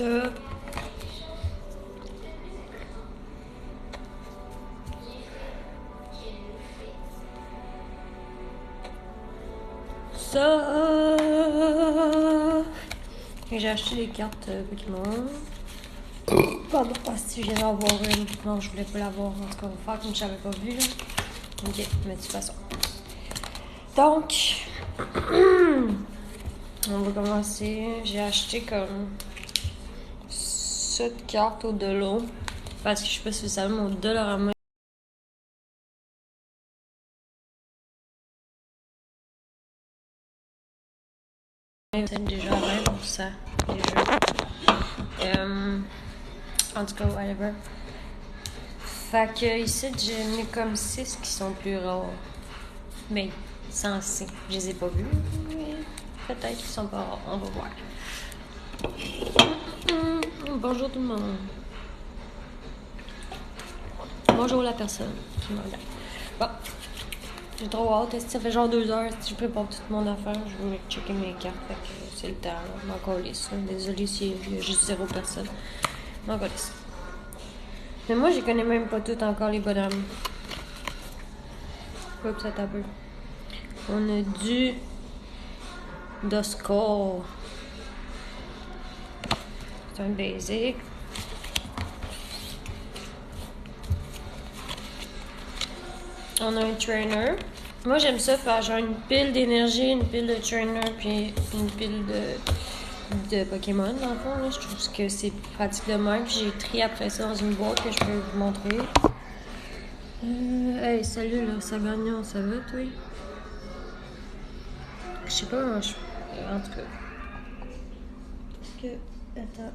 ça. J'ai acheté les cartes Pokémon. Pardon, si je viens d'en avoir une. Non, je voulais pas l'avoir. En tout cas, on va faire comme je l'avais pas vu. Là. Ok, mais de toute façon. Donc, on va commencer. J'ai acheté comme 7 cartes au Dollarama. Parce que je sais pas si vous savez, mon Dollarama. C'est déjà 20% des jeux. En tout cas, whatever. Fait que ici, j'ai mis comme 6 qui sont plus rares. Mais censés. Je les ai pas vus. Mais peut-être qu'ils sont pas rares. On va voir. Bonjour tout le monde. Bonjour la personne qui me regarde. Bon. J'ai trop hâte. Ça fait genre 2 heures. Si je prépare toute mon affaire, je vais checker mes cartes. Fait que c'est le temps. Là. M'en calisse. Désolée s'il y a juste 0 personne. M'en calisse. Mais moi, je connais même pas toutes encore les bonhommes. Oups, ça un peu. On a du Duskull. C'est un basic. On a un trainer. Moi, j'aime ça faire genre une pile d'énergie, une pile de trainer, puis une pile de Pokémon, dans le fond. Là. Je trouve que c'est pratique de même. Puis j'ai trié après ça dans une boîte que je peux vous montrer. Hey, salut, là, ça gagnant, ça va, toi? Je sais pas, moi, en tout cas. Attends,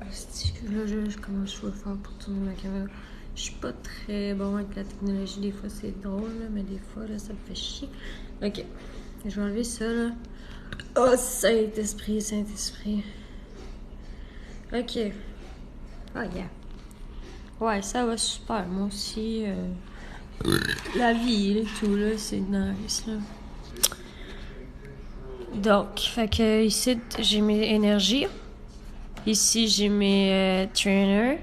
comment je peux faire pour tourner ma caméra? Je suis pas très bon avec la technologie. Des fois, c'est drôle, là, mais des fois, là, ça me fait chier. Ok. Je vais enlever ça, là. Oh, Saint-Esprit, Saint-Esprit. Ok. Oh, yeah. Ouais, ça va super. Moi aussi, la vie et tout, là, c'est nice, là. Donc, fait que ici, j'ai mes énergies. Ici, j'ai mes trainers.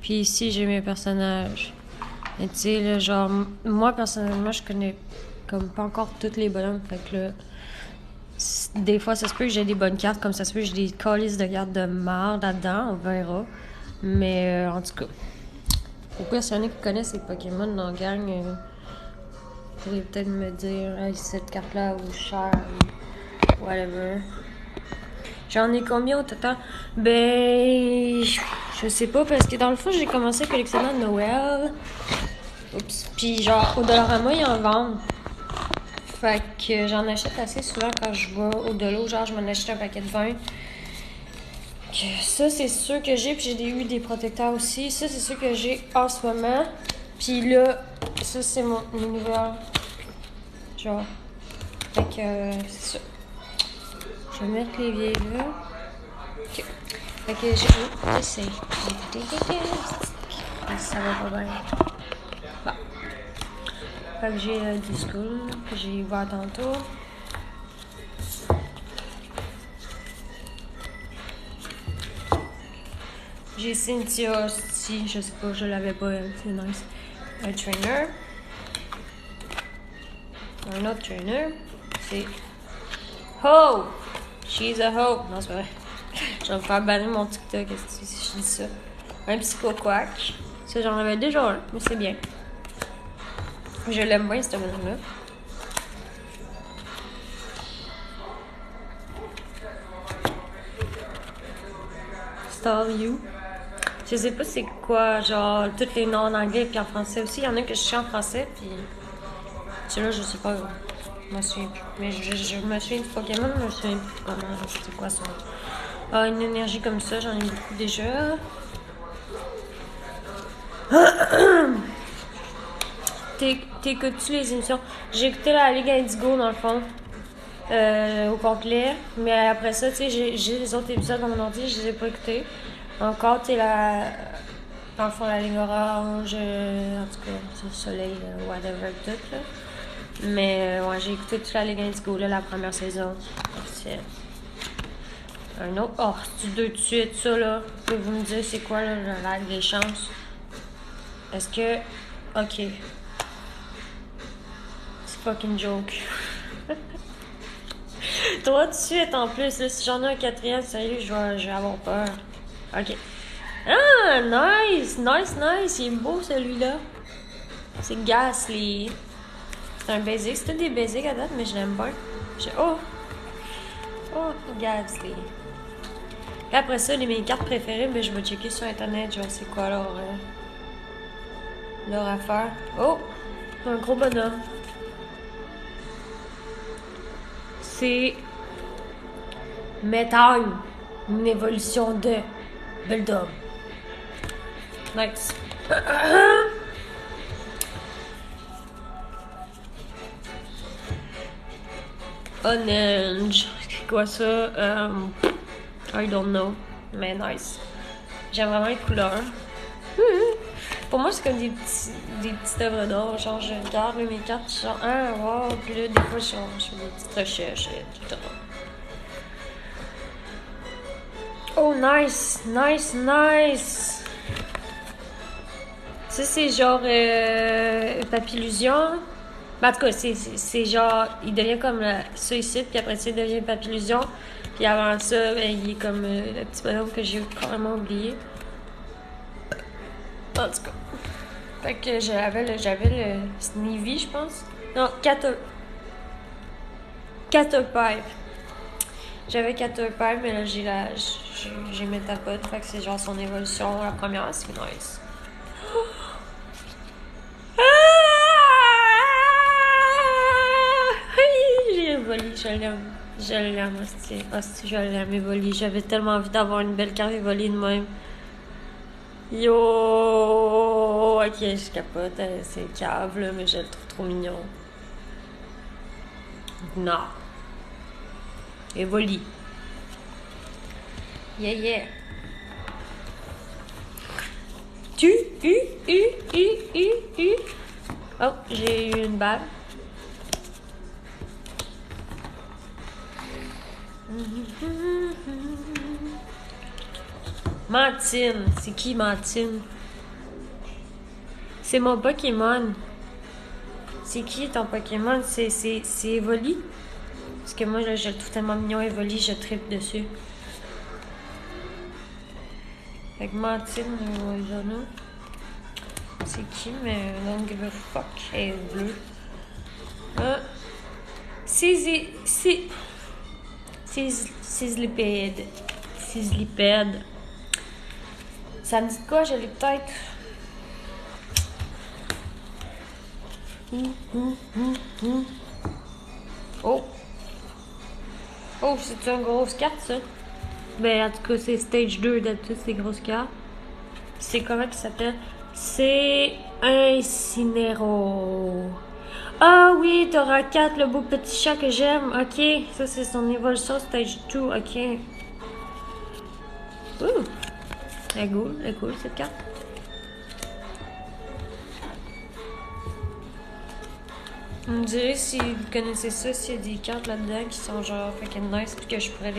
Puis ici, j'ai mes personnages. Et tu sais, là, genre, moi, personnellement, je connais comme pas encore tous les bonhommes. Fait que là, des fois, ça se peut que j'ai des bonnes cartes, comme ça se peut que j'ai des calices de cartes de marde là-dedans, on verra. Mais en tout cas, pourquoi s'il y en a qui connaissent ces Pokémon dans la gang, vous pourriez peut-être me dire, hey, cette carte-là vaut cher, ou whatever. J'en ai combien au total? Ben, je sais pas, parce que dans le fond, j'ai commencé à collectionner à Noël. Oups. Puis genre, au Dollarama, ils en vendent. Fait que j'en achète assez souvent quand je vais au Dollar. Genre, je m'en achète un paquet de 20. Ça, c'est sûr que j'ai. Puis j'ai eu des protecteurs aussi. Ça, c'est sûr que j'ai en ce moment. Puis là, ça, c'est mes nouvelles. Genre. Fait que, c'est ça. Je vais mettre les vieilles là. Ok. Fait que j'ai. J'essaie. Ça va pas bien. Bon. Fait que j'ai du school que j'ai ouvert tantôt. J'ai Cynthia aussi, je sais pas, je l'avais pas elle, c'est nice. Un trainer. Un autre trainer. C'est Hope! She's a Hope! Non, c'est pas vrai. Je vais me faire bannir mon TikTok si je dis ça. Un Psycho-Quack. Ça, j'en avais déjà un, mais c'est bien. Je l'aime bien, ce bonhomme-là. Staryu. Je sais pas c'est quoi, genre, tous les noms en anglais puis en français aussi. Il y en a que je sais en français, puis celui-là, je sais pas. Je me souviens plus. Mais je me souviens du Pokémon, mais je me souviens plus comment, c'est quoi ça. Ah, une énergie comme ça, j'en ai beaucoup déjà. T'écoutes-tu les émissions? J'ai écouté la Ligue Indigo, dans le fond, au complet. Mais après ça, tu sais, j'ai les autres épisodes dans mon ordi, je les ai pas écoutés. Encore, tu sais, dans le fond, la ligne orange, en tout cas, c'est le soleil, whatever, tout, là. Mais, ouais, j'ai écouté toute la Ligue Indigo, là, la première saison. Un autre. Oh, c'est deux de suite, ça, là. Pouvez-vous me dire c'est quoi, là, les chances? Est-ce que. Ok. C'est fucking joke. Trois de suite en plus, là. Si j'en ai un quatrième, sérieux, je vais avoir peur. Ok. Ah, nice! Nice, nice! Il est beau, celui-là. C'est Ghastly. C'est un basic. C'était des basics à date, mais je l'aime bien. Oh! Oh, Ghastly. Puis après ça, mes cartes préférées, mais je vais checker sur internet, genre c'est quoi leur affaire. Oh! Un gros bonhomme. C'est Metal, une évolution de Bulldog. Nice. Orange. C'est quoi ça? I don't know. Mais nice. J'aime vraiment les couleurs. Pour moi, c'est comme des petites œuvres d'art. Genre, je regarde mes cartes, genre, ah, wow. Puis là, des fois, je fais des petites recherches et tout. Oh, nice. Nice, nice. Ça, c'est genre Papillusion. Ben, en tout cas, c'est genre, il devient comme ça ici, puis après ça, il devient Papillusion. Puis avant ça, ben, il est comme le petit bonhomme que j'ai carrément oublié. En tout cas. Fait que j'avais le Sneevy, je pense. Non, Caterpipe. J'avais Caterpipe, mais là, j'ai Metapod. Fait que c'est genre son évolution. La première, c'est nice. J'ai Evoli, je l'aime. Je l'aime, hostie, je l'aime, Evoli. J'avais tellement envie d'avoir une belle carte Evoli de même. Yo! Ok, je capote, c'est cave, là, mais je le trouve trop mignon. Non. Evoli. Yeah, yeah. Oh, j'ai eu une balle. Mantine. C'est qui, Mantine? C'est mon Pokémon. C'est qui ton Pokémon? C'est Evoli? Parce que moi, là, je le trouve tellement mignon, Evoli, je trippe dessus. Fait que Mantine, Arizona. C'est qui, mais don't give a fuck. Elle est bleue. Sizzlipede. Ça me dit de quoi? Je l'ai peut-être. Oh! Oh, c'est une grosse carte, ça? Ben, en tout cas, c'est stage 2 d'habitude, c'est grosses cartes. C'est comment qu'il s'appelle? C'est Incinéro. Ah oui, t'auras 4, le beau petit chat que j'aime. Ok, ça c'est son évolution stage 2. Ok. Ouh. Elle est cool cette carte. On me dirait si vous connaissez ça, s'il y a des cartes là-dedans qui sont genre fucking nice puis que je pourrais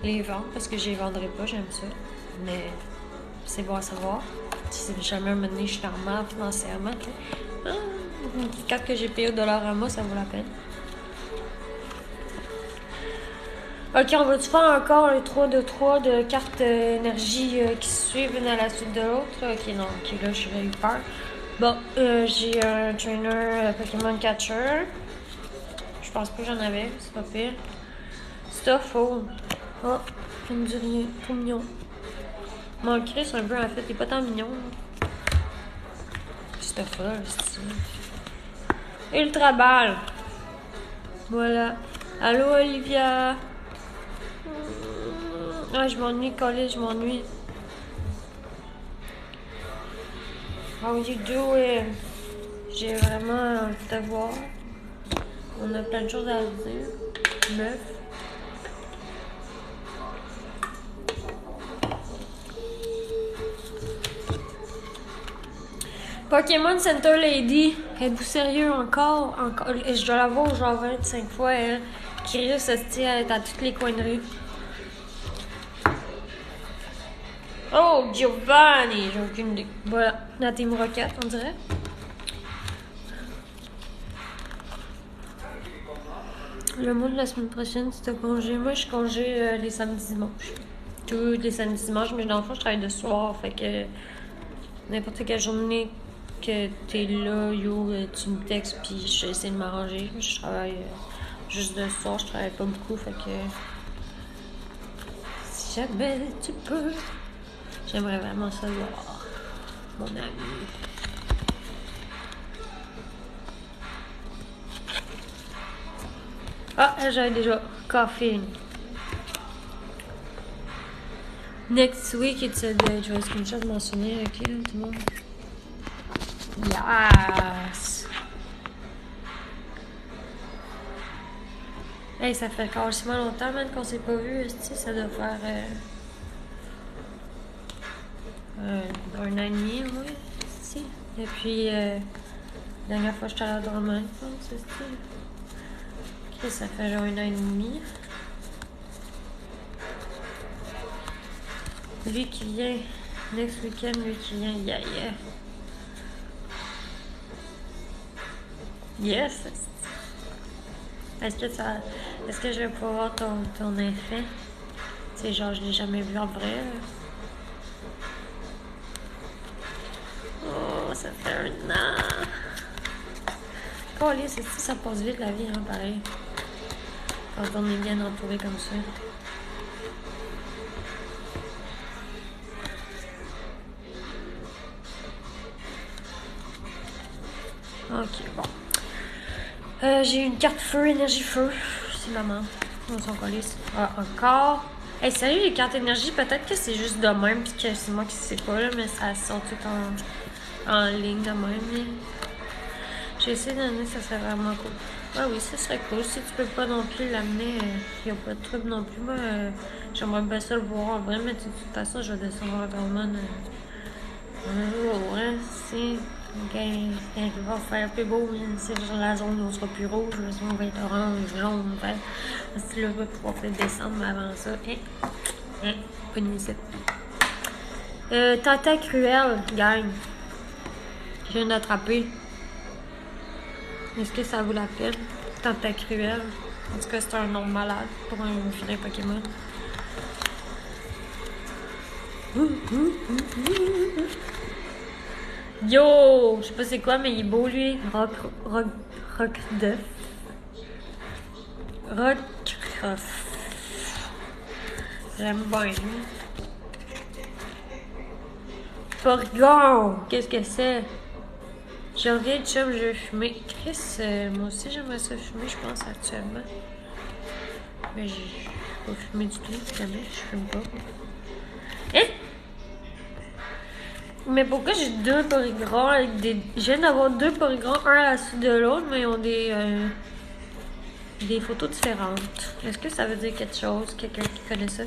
les vendre parce que je les vendrais pas, j'aime ça. Mais c'est bon à savoir. Si jamais un moment donné je suis en mal financièrement, une petite carte que j'ai payée au Dollarama, ça vaut la peine. Ok, on va-tu faire encore un 3 de cartes énergie qui se suivent une à la suite de l'autre? Ok, non, ok, là, j'ai eu peur. Bon, j'ai un trainer Pokémon Catcher. Je pense pas que j'en avais, c'est pas pire. Stuffle. Oh, ça me dit rien, trop mignon. Mon Chris, un peu en fait, il est pas tant mignon. Stuffle, c'est Ultra Ball. Voilà. Allô, Olivia. Ah, je m'ennuie, Colin, je m'ennuie. How you doing? J'ai vraiment envie de te voir. On a plein de choses à dire. Meuf. Pokémon Center Lady. Êtes-vous sérieux encore? Je dois la voir genre 25 fois, elle. Qui risque de se à être à tous les coins de rue. Oh, Giovanni! J'ai aucune idée. Voilà, la Team Rocket, on dirait. Le mot de la semaine prochaine, c'est congé. Moi, je suis congé les samedis dimanches. Tous les samedis dimanches, mais dans le fond, je travaille de soir. Fait que n'importe quelle journée que t'es là, tu me textes, puis je vais essayer de m'arranger. Je travaille juste de soir, je travaille pas beaucoup. Fait que si jamais tu peux, j'aimerais vraiment ça voir mon ami. Ah, j'avais déjà caféine. Next week, it's a day. Je vais screenshot de m'en souvenir, ok, tout le monde. Yes! Hey, ça fait carrément longtemps, man, qu'on s'est pas vu. Ça doit faire un an et demi, oui. Si. Depuis la dernière fois que j'étais allée à Drummond, je pense, ok, ça fait genre un an et demi. Lui qui vient, next week-end, lui qui vient, yeah, yeah. Yes! Est-ce que je vais pouvoir voir ton effet? Tu sais, genre, je l'ai jamais vu en vrai. Oh, ça fait un an. Calé, ça passe vite la vie, hein, pareil. Quand on est bien entouré comme ça. Ok, bon. J'ai une carte feu, énergie feu. C'est maman. On s'en calisse. Ah, encore. Hey, salut les cartes énergie. Peut-être que c'est juste de même, puis que c'est moi qui sais pas, là, mais ça sort tout en ligne de même. Mais... j'ai essayé d'amener, ça serait vraiment cool. Ah oui, ça serait cool. Si tu peux pas non plus l'amener, y a pas de trouble non plus. Moi, j'aimerais bien ça le voir en vrai, mais de toute façon, je vais descendre vraiment un jour, hein, si. Quand il va faire plus beau, c'est la zone où on sera plus rouge, la zone va être orange, jaune, vert. Si là, va pouvoir peut-être descendre, mais avant ça, pas de musique. Tata Cruelle, gagne. Je viens d'attraper. Est-ce que ça vaut la peine? Tata Cruelle. En tout cas, c'est un nom malade pour un filet Pokémon. Yo! Je sais pas c'est quoi, mais il est beau, lui. Rockruff. J'aime bien, lui. Porygon! Qu'est-ce que c'est? J'ai envie de chum, je vais fumer. Chris, moi aussi, j'aimerais ça fumer, je pense, actuellement. Mais j'ai pas fumé du tout, jamais. Je fume pas. Hein? Mais pourquoi j'ai deux Porygon avec des... Je viens d'avoir deux Porygon, un à la suite de l'autre, mais ils ont des photos différentes. Est-ce que ça veut dire quelque chose? Quelqu'un qui connaît ça?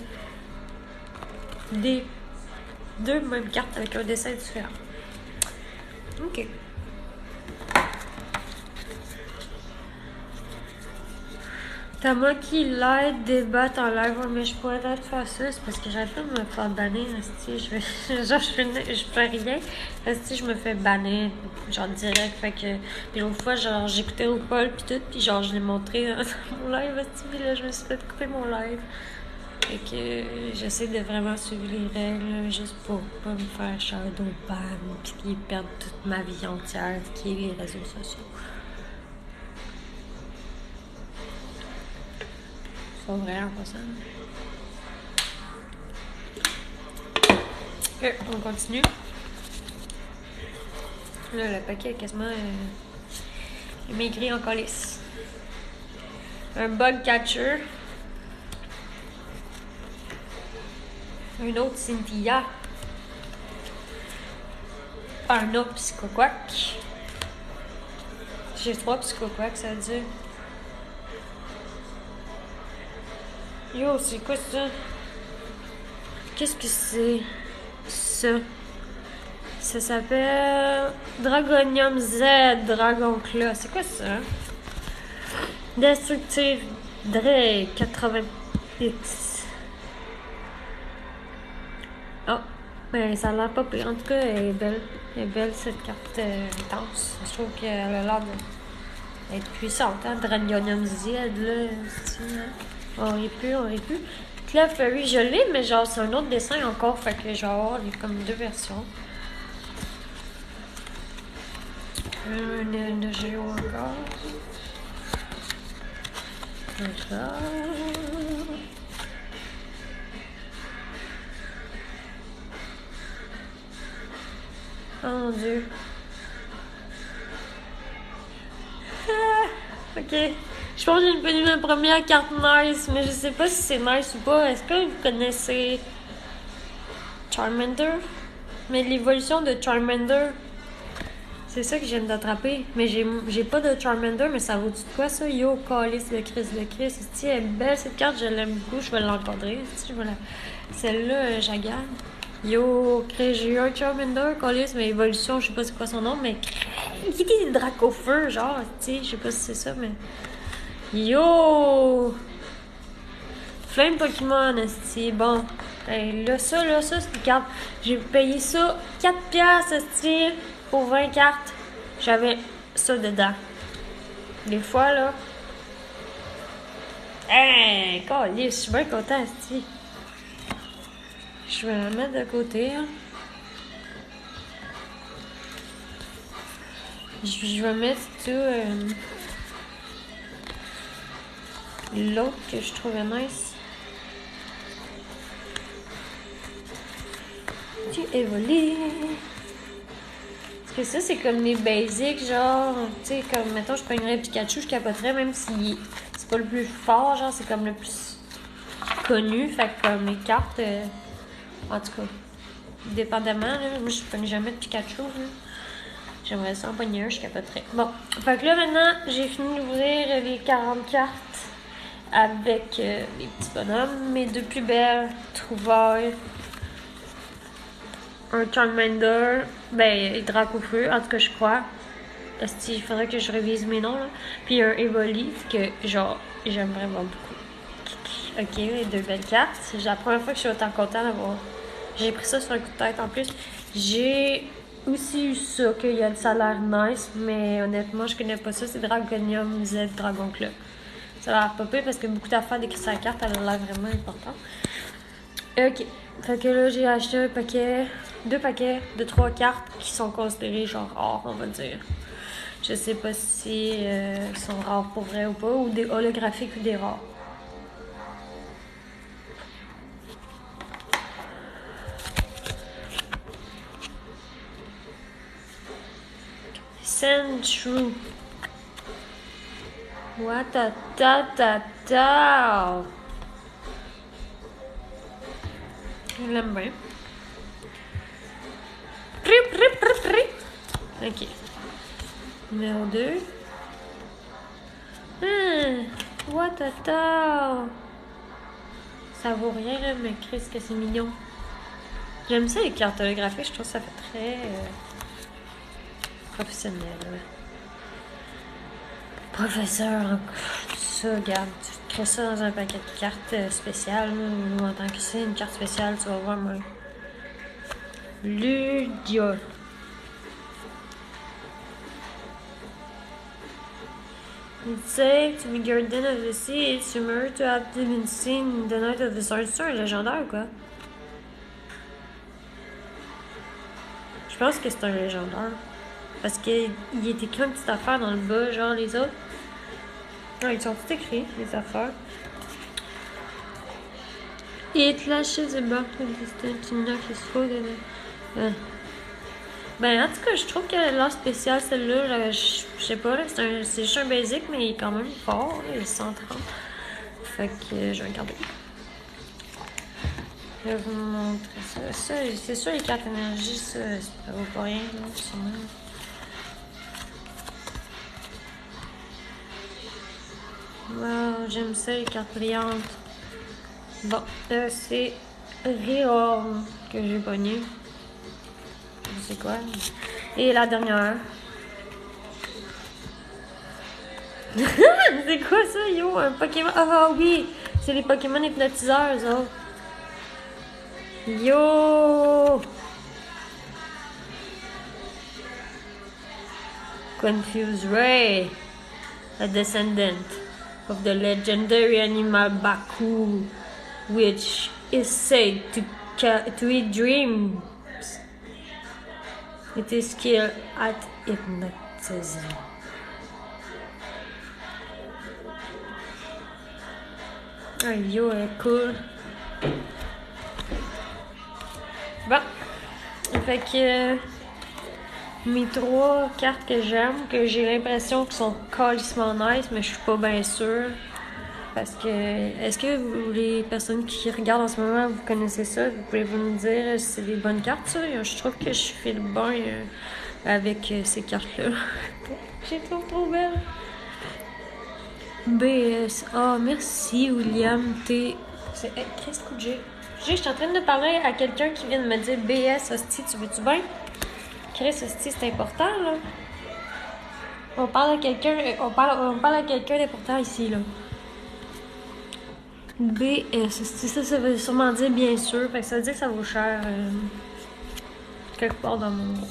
Des deux mêmes cartes avec un dessin différent. Ok. T'as moi qui l'aide débattre en live, mais je pourrais peut-être faire ça, c'est parce que j'arrête pas de me faire bannir, je fais rien, je me fais bannir, genre direct, fait que, puis l'autre fois, genre, j'écoutais RuPaul pis tout, pis genre, je l'ai montré dans mon live, pis là, je me suis fait couper mon live. Fait que j'essaie de vraiment suivre les règles, juste pour pas me faire shadow ban, pis qu'ils perdent toute ma vie entière, qui est les réseaux sociaux. Pas vrai en passant. On continue. Là, le paquet est quasiment maigri en calice. Un bug catcher. Un autre Cynthia. Un autre Psychoquack. J'ai 3 Psychoquack, ça veut dire. Yo, c'est quoi ça? Qu'est-ce que c'est? Ça. Ça s'appelle Dragonium Z Dragonclaw. C'est quoi ça? Destructive Dre 80X. Oh, Mais ça a l'air pas pire. En tout cas, elle est belle. Elle est belle, cette carte intense. Je trouve qu'elle a l'air d'être puissante. Hein? Dragonium Z, là. On aurait pu. Clefairy, je l'ai, mais genre, c'est un autre dessin encore. Fait que genre, il y a comme deux versions. Un géo encore. D'accord. Oh mon dieu. Ah, ok. Je pense que j'ai venu ma première carte nice, mais je sais pas si c'est nice ou pas. Est-ce que vous connaissez Charmander? Mais l'évolution de Charmander, c'est ça que je viens d'attraper. Mais j'ai pas de Charmander, mais ça vaut-tu de quoi ça? Yo, Calice de Chris. Elle est belle cette carte, je l'aime beaucoup, je vais l'encadrer. Celle-là, je la garde. Yo, j'ai eu un Charmander, Calice, mais évolution, je sais pas c'est quoi son nom, mais il était Dracofeu, genre, je sais pas si c'est ça, mais. Yo! Flame Pokémon, esti. Bon. Hey, là, ça, c'est une carte. J'ai payé ça 4 piastres, esti, pour 20 cartes. J'avais ça dedans. Des fois, là. Hey, je suis bien content, esti. Je vais la mettre de côté, hein. Je vais mettre tout. L'autre que je trouvais nice. Tu évolues. Parce que ça, c'est comme les basics, genre, tu sais, comme, mettons, je prendrais Pikachu, je capoterais, même si c'est pas le plus fort, genre, c'est comme le plus connu. Fait que, comme, les cartes, en tout cas, dépendamment, là, moi, je prends jamais de Pikachu, là. J'aimerais ça en pogner un, je capoterais. Bon, fait que là, maintenant, j'ai fini d'ouvrir les 40 cartes avec les petits bonhommes. Mes deux plus belles trouvailles. Un Charmander, Dracofeu, en tout cas, je crois. Parce qu'il faudrait que je révise mes noms, là. Puis un Evoli, que, genre, j'aime vraiment beaucoup. Ok, les deux belles cartes. C'est la première fois que je suis autant contente d'avoir. J'ai pris ça sur un coup de tête en plus. J'ai aussi eu ça, ça a l'air nice, mais honnêtement, je connais pas ça. C'est Dragonium Z Dragon Club. Ça a l'air pas pire parce que beaucoup d'affaires décrites sur la carte, elle a l'air vraiment importante. Ok. Fait que là, j'ai acheté deux paquets de 3 cartes qui sont considérées genre rares, on va dire. Je sais pas si sont rares pour vrai ou pas, ou des holographiques ou des rares. Sandshrew. What a ta. Je l'aime bien. Ok. Numéro 2. What a ta. Ça vaut rien, là, mais Chris, que c'est mignon. J'aime ça, les cartes holographiques. Je trouve que ça fait très professionnel. Professeur, tout ça, regarde, tu crées ça dans un paquet de cartes spéciales, ou en tant que c'est une carte spéciale, tu vas voir, moi. Ludia. It's safe to be guardian of the sea. It's rumored to have been seen the night of the Sword. C'est un légendaire, quoi? Je pense que c'est un légendaire. Parce qu'il est écrit une petite affaire dans le bas, genre les autres. Ils sont tous écrits, les affaires. It lashes the back of the distance to knock his foot. Ben, en tout cas, je trouve que l'art spécial, celle-là, je sais pas, c'est juste un basic, mais il est quand même fort, là, il est 130. Fait que je vais regarder. Je vais vous montrer ça. C'est sûr, les cartes énergie, ça vaut pas rien, là, sûrement. Wow, j'aime ça, les cartes brillantes. Bon, c'est Réorme que j'ai pogné. Je sais quoi. Et la dernière. C'est quoi ça, yo? Un Pokémon. Ah oui! C'est les Pokémon hypnotiseurs, eux autres. Yo! confuse Ray, a descendant of the legendary animal Baku, which is said to eat dreams. It is skilled at hypnotism. Ah, yo, elle est cool. Bon. Fait que mes 3 cartes que j'aime, que j'ai l'impression qu'elles sont calissement nice, mais je suis pas bien sûre. Parce que, est-ce que vous, les personnes qui regardent en ce moment, vous connaissez ça? Vous pouvez vous me dire si c'est des bonnes cartes, ça? Je trouve que je fais le bon avec ces cartes-là. J'ai trop belle. BS. Ah, merci, William. T. C'est. Qu'est-ce que j'ai? Je suis en train de parler à quelqu'un qui vient de me dire BS, hostie, tu veux-tu bien? Chris, hostie, c'est important, là. On parle à quelqu'un d'important ici, là. BS, ça veut sûrement dire bien sûr, fait que ça veut dire que ça vaut cher quelque part dans mon monde.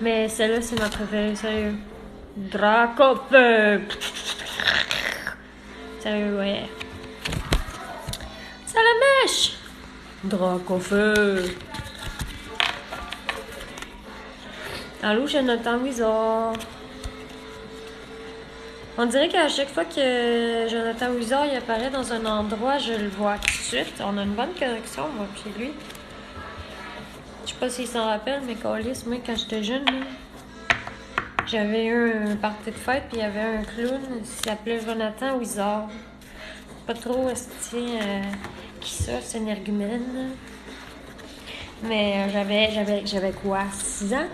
Mais celle-là, c'est ma préférée, sérieux. Dracofeu! Sérieux, ouais. Salamèche! Dracofeu! Allô, Jonathan Wizard. On dirait qu'à chaque fois que Jonathan Wizard il apparaît dans un endroit, je le vois tout de suite. On a une bonne connexion, moi, chez lui. Je sais pas s'il s'en rappelle, mais Calis, moi, quand j'étais jeune, j'avais eu un party de fête, puis il y avait un clown qui s'appelait Jonathan Wizard. Pas trop qui ça, c'est une énergumène. Mais j'avais quoi, 6 ans?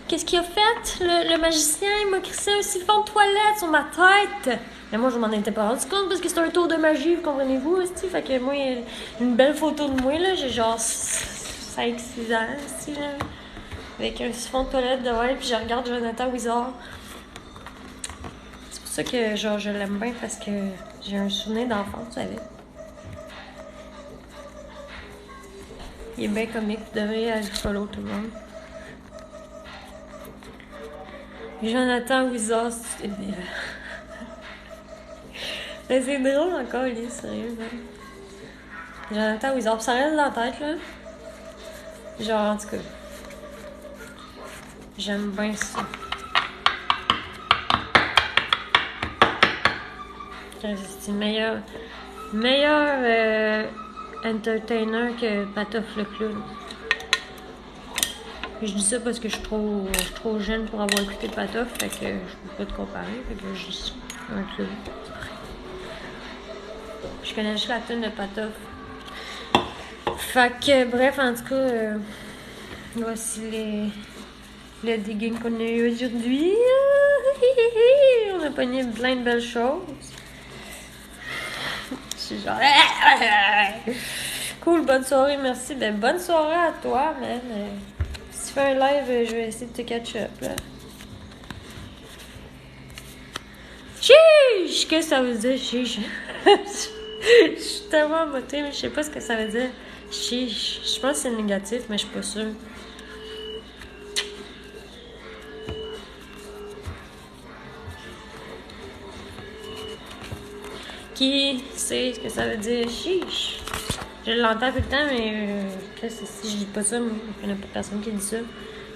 Qu'est-ce qu'il a fait? Le magicien, il m'a crissé un siphon de toilette sur ma tête. Mais moi, je m'en étais pas rendu compte parce que c'est un tour de magie, vous comprenez-vous, aussi? Fait que moi, il y a une belle photo de moi, là. J'ai genre 5-6 ans, aussi, là. Avec un siphon de toilette devant, puis je regarde Jonathan Wizard. C'est pour ça que, genre, je l'aime bien parce que j'ai un souvenir d'enfance avec. Il est bien comique, vous devriez aller follow tout le monde. Jonathan Wizard, mais c'est drôle encore, il est sérieux, même. Jonathan Wizard, ça reste dans la tête, là. Genre, en tout cas, j'aime bien ça. C'est meilleur entertainer que Patof le clown. Je dis ça parce que je suis trop jeune pour avoir écouté Patof, fait que je peux pas te comparer, fait que je dis un clown. Je connais juste la tune de Patof. Fait que, bref, en tout cas, voici le digging qu'on a eu aujourd'hui. On a pogné plein de belles choses. Je suis genre... Cool, bonne soirée, merci. Ben, bonne soirée à toi, man. Si tu fais un live, je vais essayer de te catch up, là. Chiche! Qu'est-ce que ça veut dire, chiche? Je suis tellement motée, mais je sais pas ce que ça veut dire. Chiche. Je pense que c'est négatif, mais je suis pas sûre. Qui sait ce que ça veut dire? Chiche. Je l'entends tout le temps, mais si je dis pas ça, moi, il n'y a pas personne qui dit ça.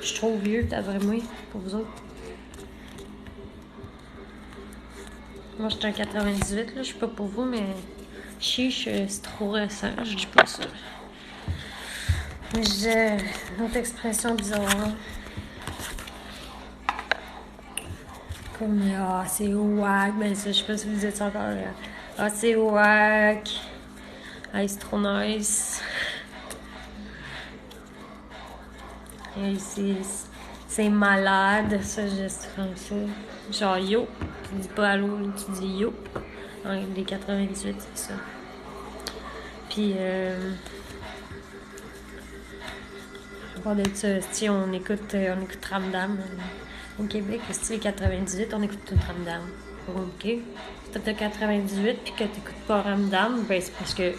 Je suis trop vieux, d'après moi, pour vous autres. Moi, je suis un 98, là, je sais pas pour vous, mais chiche, c'est trop récent, je dis pas ça. J'ai une autre expression bizarre. Comme, ah, c'est wack, ben ça, je sais pas si vous dites ça encore, là. Ah, c'est wack. Ah, c'est trop nice. Et c'est malade, ça, juste comme ça. Genre yo, tu dis pas allô, tu dis yo. En des 98, c'est ça. Puis, à part de ça, si on écoute Ramdam. Au Québec, si les 98, on écoute tout Ramdam. OK? Si t'as 98 puis que t'écoutes pas Ramdam, ben c'est parce que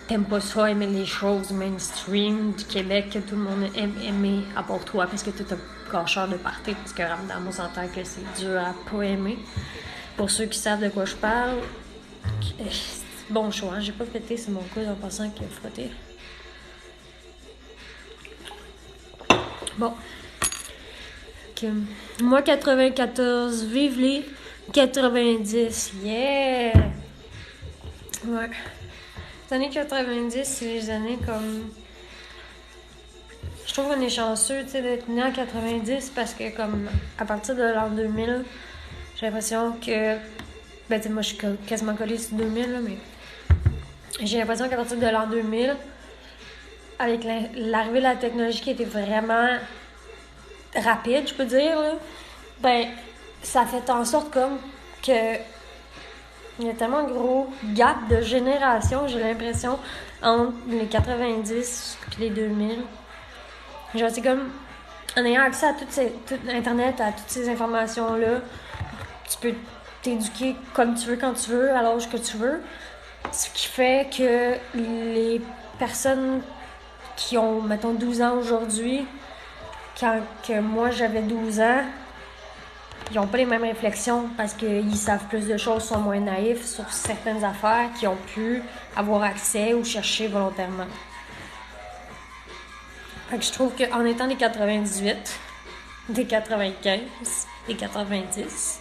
t'aimes pas ça, aimer les choses mainstream du Québec que tout le monde aime aimer à part toi, parce que t'es un gâcheur de party, parce que Ramdam, on s'entend que c'est dur à pas aimer. Pour ceux qui savent de quoi je parle, bon choix, hein? J'ai pas pété, c'est mon coude en passant qui a frotté. Bon. Okay. Moi, 94, vive les 90, yeah! Ouais. Les années 90, c'est les années comme... Je trouve qu'on est chanceux, tu sais, d'être né en 90 parce que, comme, à partir de l'an 2000, j'ai l'impression que... Ben, tu sais, moi, je suis quasiment collée sur 2000, là, mais... J'ai l'impression qu'à partir de l'an 2000, avec l'arrivée de la technologie qui était vraiment rapide, je peux dire, là, ben, ça fait en sorte comme que il y a tellement un gros gap de génération, j'ai l'impression, entre les 90 et les 2000. Genre, c'est comme, en ayant accès à tout Internet, à toutes ces informations-là, tu peux t'éduquer comme tu veux, quand tu veux, à l'âge que tu veux. Ce qui fait que les personnes qui ont, mettons, 12 ans aujourd'hui, quand que moi j'avais 12 ans, ils n'ont pas les mêmes réflexions parce qu'ils savent plus de choses, sont moins naïfs sur certaines affaires qu'ils ont pu avoir accès ou chercher volontairement. Fait que je trouve qu'en étant des 98, des 95, des 90,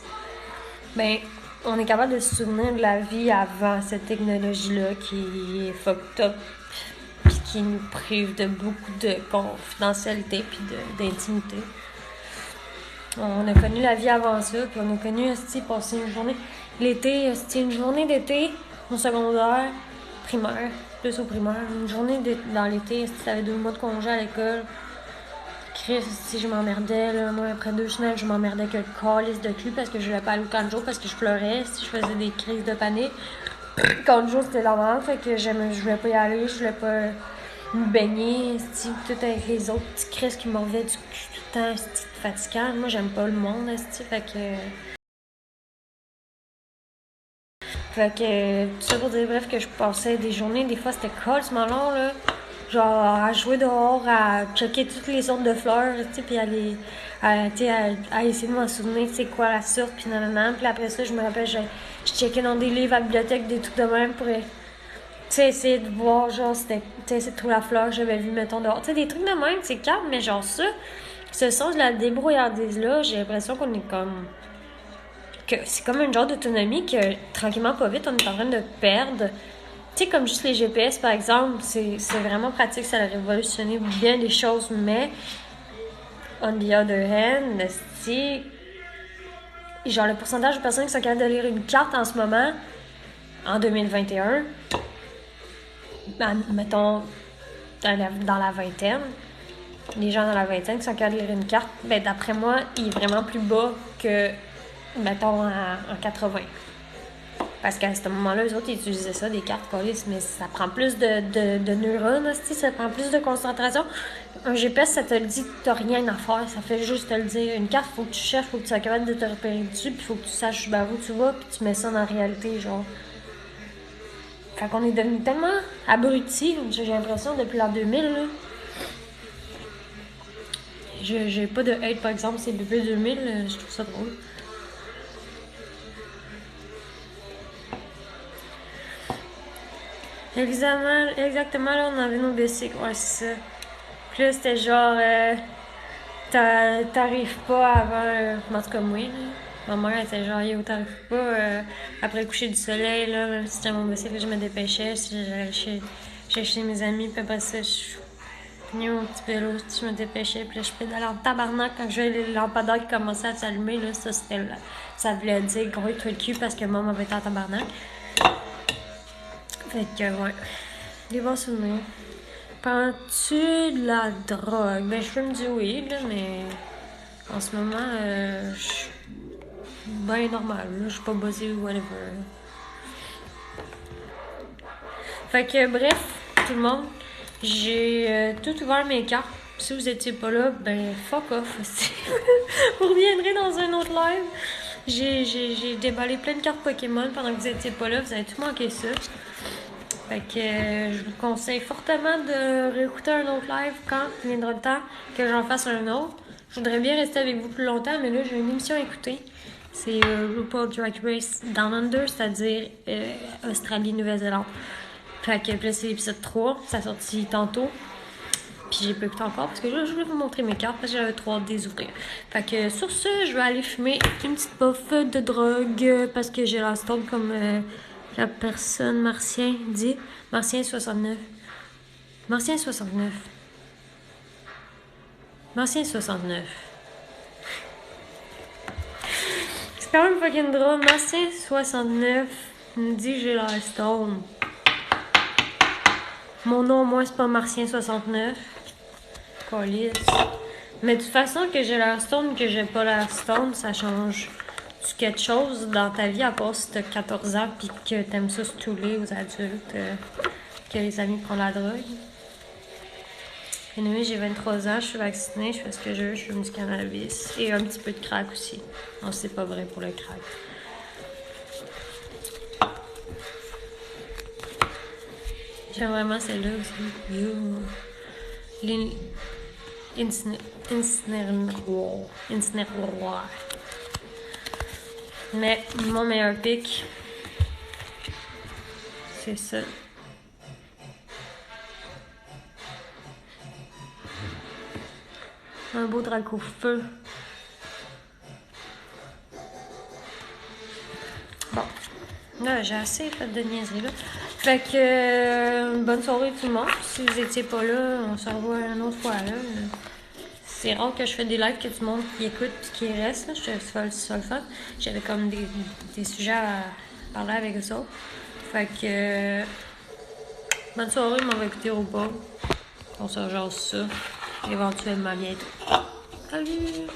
ben, on est capable de se souvenir de la vie avant cette technologie-là qui est fucked up puis qui nous prive de beaucoup de confidentialité puis d'intimité. On a connu la vie avant ça, puis on a connu passer une journée l'été, une journée d'été au secondaire, primaire, plus au primaire, une journée dans l'été, t'avais 2 mois de congé à l'école. Chris, je m'emmerdais, là, moi après 2 semaines, je m'emmerdais que le calice de cul parce que je voulais pas aller au canjo parce que je pleurais, je faisais des crises de panique. Canjo, c'était normal, fait que je voulais pas y aller, je voulais pas me baigner, tout avec les autres petits crises qui mordaient du cul tout le temps, c'était fatigant. Moi, j'aime pas le monde, fait que... Fait que, tout ça pour dire, bref, que je passais des journées, des fois, c'était calmement long, là. Genre, à jouer dehors, à checker toutes les sortes de fleurs, puis à essayer de m'en souvenir, c'est quoi la sorte, puis nanana. Puis après ça, je me rappelle, je checkais dans des livres à la bibliothèque, des trucs de même pour essayer de voir, genre, essayer de trouver la fleur que j'avais vue, mettons, dehors. Tu sais, des trucs de même, c'est calme, mais genre ça, ce sens de la débrouillardise-là, j'ai l'impression qu'on est comme... que c'est comme un genre d'autonomie que, tranquillement, pas vite, on est en train de perdre. Tu sais, comme juste les GPS, par exemple, c'est vraiment pratique, ça a révolutionné bien des choses, mais, on the other hand, genre, le pourcentage de personnes qui sont capables de lire une carte en ce moment, en 2021, mettons, dans la vingtaine, les gens dans la vingtaine qui sont capables de lire une carte, ben, d'après moi, il est vraiment plus bas que, mettons, en 80. Parce qu'à ce moment-là, eux autres, ils utilisaient ça, des cartes police, mais ça prend plus de neurones, ça prend plus de concentration. Un GPS, ça te le dit, t'as rien à faire, ça fait juste te le dire. Une carte, faut que tu cherches, faut que tu sois capable de te repérer dessus, puis faut que tu saches où tu vas, puis tu mets ça dans la réalité, genre. Fait qu'on est devenu tellement abrutis, j'ai l'impression, depuis l'an 2000, là. J'ai pas de hate, par exemple, c'est depuis 2000, je trouve ça drôle. Exactement, là, on avait nos bicycles, ouais, c'est ça. Puis là, c'était genre, t'arrives pas avant, en tout cas, moi, là. Ma mère était genre, yo, t'arrives pas après le coucher du soleil, là, même si c'était mon bicycle, je me dépêchais, si j'allais chez mes amis, puis après ça, je venais mon petit vélo, je me dépêchais, puis là, je pédalais en tabarnak quand je voyais les lampadaires qui commençaient à s'allumer, là, ça voulait dire gros toi le cul parce que maman avait été en tabarnak. Fait que, ouais. Des bons souvenirs. Prends-tu de la drogue? Ben, je fume du weed, là, mais en ce moment, je suis bien normal, là. Je suis pas buzzée ou whatever. Fait que, bref, tout le monde, j'ai tout ouvert mes cartes. Si vous étiez pas là, ben, fuck off aussi. Vous reviendrez dans un autre live. J'ai déballé plein de cartes Pokémon pendant que vous étiez pas là. Vous avez tout manqué ça. Fait que je vous conseille fortement de réécouter un autre live quand viendra le temps que j'en fasse un autre. Je voudrais bien rester avec vous plus longtemps, mais là, j'ai une émission à écouter. C'est RuPaul Drag Race Down Under, c'est-à-dire Australie-Nouvelle-Zélande. Fait que là, c'est l'épisode 3, ça a sorti tantôt. Puis j'ai pas écouté encore parce que là, je voulais vous montrer mes cartes parce que j'avais trop hâte de les ouvrir. Fait que sur ce, je vais aller fumer une petite puff de drogue parce que j'ai la stone comme la personne Martien dit. Martien 69. Martien 69. Martien 69. C'est quand même fucking drôle. Martien 69 me dit que j'ai la stone. Mon nom, moi, c'est pas Martien 69. Colisse. Mais de toute façon, que j'ai l'air stone, que j'ai pas l'air stone, ça change quelque chose dans ta vie, à part si t'as 14 ans pis que t'aimes ça se touler aux adultes, que les amis prennent la drogue. Anyway, j'ai 23 ans, je suis vaccinée, je fais ce que je veux, je fume du cannabis et un petit peu de crack aussi. Non, c'est pas vrai pour le crack. J'aime vraiment celle-là aussi. You. Insnerroir. Mais mon meilleur pic, c'est ça. Un beau drac au feu. Bon. Là, j'ai assez fait de niaiseries là. Fait que bonne soirée tout le monde. Si vous étiez pas là, on se revoit une autre fois là. C'est rare que je fais des lives que tout le monde qui écoute puis qui reste. Là. Je fais ça le fun. J'avais comme des sujets à parler avec eux autres. Fait que bonne soirée, on va écouter au bas. On se rejase ça éventuellement bientôt. Salut!